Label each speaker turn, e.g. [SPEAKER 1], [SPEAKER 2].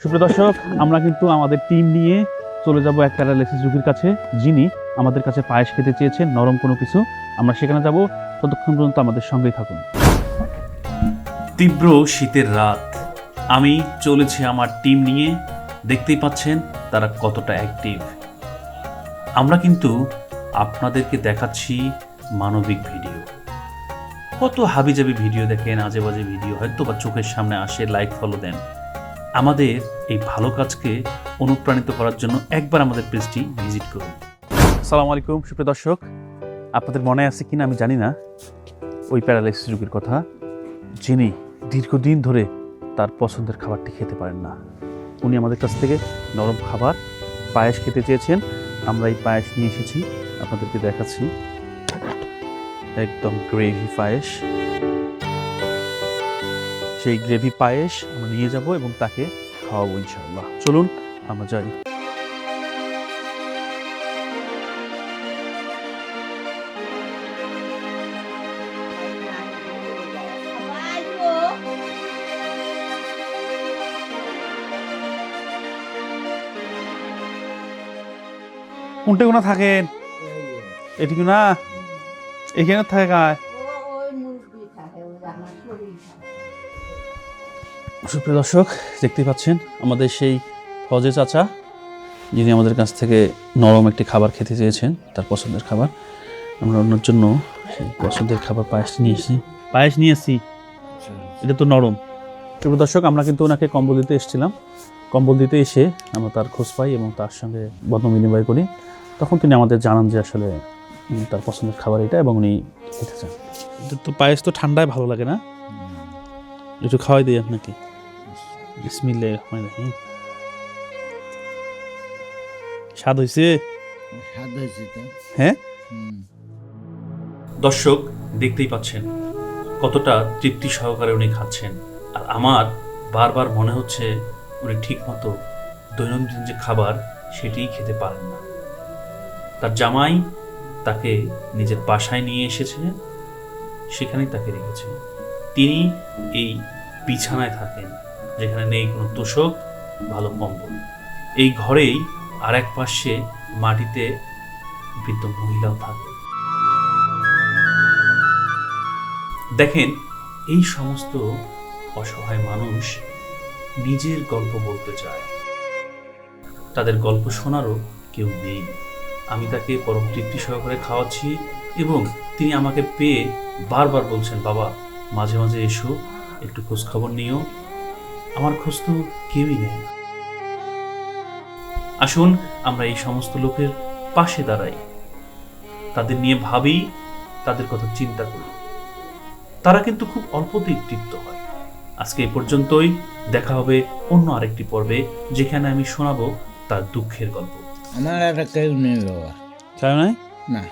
[SPEAKER 1] সুপ্রিয় দর্শক, আমরা কিন্তু আমাদের টিম নিয়ে চলে যাব এক প্যারালাইসিস রোগীর কাছে, যিনি আমাদের কাছে পায়েস খেতে চেয়েছেন, নরম কোনো কিছু। আমরা সেখানে যাব, ততক্ষণ পর্যন্ত আমাদের সঙ্গেই থাকুন। তীব্র শীতের রাত, আমি চলেছি আমার টিম নিয়ে। দেখতেই পাচ্ছেন তারা কতটা অ্যাক্টিভ। আমরা কিন্তু আপনাদেরকে দেখাচ্ছি মানবিক ভিডিও। কত হাবিজাবি ভিডিও দেখেন, আজে বাজে ভিডিও হয়তো বা চোখের সামনে আসে, লাইক ফলো দেন। আমাদের এই ভালো কাজকে অনুপ্রাণিত করার জন্য একবার আমাদের পেজটি ভিজিট করুন। আসসালামু আলাইকুম সুপ্রিয় দর্শক, আপনাদের মনে আছে কিনা আমি জানি না ওই প্যারালাইসিস রোগীর কথা, যিনি দীর্ঘদিন ধরে তার পছন্দের খাবারটি খেতে পারেন না। উনি আমাদের কাছ থেকে নরম খাবার পায়েস খেতে চেয়েছেন। আমরা এই পায়েস নিয়ে এসেছি, আপনাদেরকে দেখাচ্ছি। একদম গ্রেভি পায়েস। সেই গ্রেভি পায়েস আমরা নিয়ে যাব এবং তাকে খাওয়াবো ইনশাআল্লাহ। চলুন আমরা যাই। কোনটা কোনা থাকেন? এটি না এখানে থাকে গায়ে। সুপ্রিয় দর্শক, দেখতেই পাচ্ছেন আমাদের সেই ফজে চাচা, যিনি আমাদের কাছ থেকে নরম একটি খাবার খেতে চেয়েছেন, তার পছন্দের খাবার। আমরা ওনার জন্য সেই পছন্দের খাবার পায়েস নিয়ে এসেছি। এটা তো নরম। সুপ্রিয় দর্শক, আমরা কিন্তু ওনাকে কম্বল দিতে এসেছিলাম। কম্বল দিতে এসে আমরা তার খোঁজ পাই এবং তার সঙ্গে মত বিনিময় করি। তখন তিনি আমাদের জানান যে আসলে তার পছন্দের খাবার এটা এবং উনি খেতে চান। তো পায়েস তো ঠান্ডায় ভালো লাগে না, একটু খাওয়াই দিই আপনাকে। বিসমিল্লাহির রহমানির রহিম। স্বাদ হয়েছে? হ্যাঁ দর্শক, দেখতেই পাচ্ছেন কতটা তৃপ্তি সহকারে উনি খাচ্ছেন। আর আমার বারবার মনে হচ্ছে উনি ঠিক মতো দৈনন্দিন যে খাবার সেটিই খেতে পারেন না। তার জামাই তাকে নিজের বাসায় নিয়ে এসেছে, সেখানেই তাকে রেখেছে। তিনি এই বিছানায় থাকেন, যেখানে নেই কোনো তোষক, ভালো কম্বল। এই ঘরেই আর এক পাশে মাটিতে বৃদ্ধ মহিলাও থাকে। দেখেন, এই সমস্ত অসহায় মানুষ নিজের গল্প বলতে চায়, তাদের গল্প শোনারও কেউ নেই। আমি তাকে পরম তৃপ্তি সহকারে খাওয়াচ্ছি এবং তিনি আমাকে পেয়ে বারবার বলছেন, বাবা মাঝে মাঝে এসো, একটু খোঁজ খবর নিও। আমার খোঁজ তো কেউই নেয় না। আসুন আমরা এই সমস্ত লোকের পাশে দাঁড়াই, তাদের নিয়ে ভাবি, তাদের কথা চিন্তা করি। তারা কিন্তু খুব অল্পতেই তৃপ্ত হয়। আজকে এই পর্যন্তই। দেখা হবে অন্য আরেকটি পর্বে, যেখানে আমি শোনাবো তার দুঃখের গল্প।
[SPEAKER 2] আমার একটা কেউ নেই বাবা।
[SPEAKER 1] কেউ নাই?
[SPEAKER 2] না।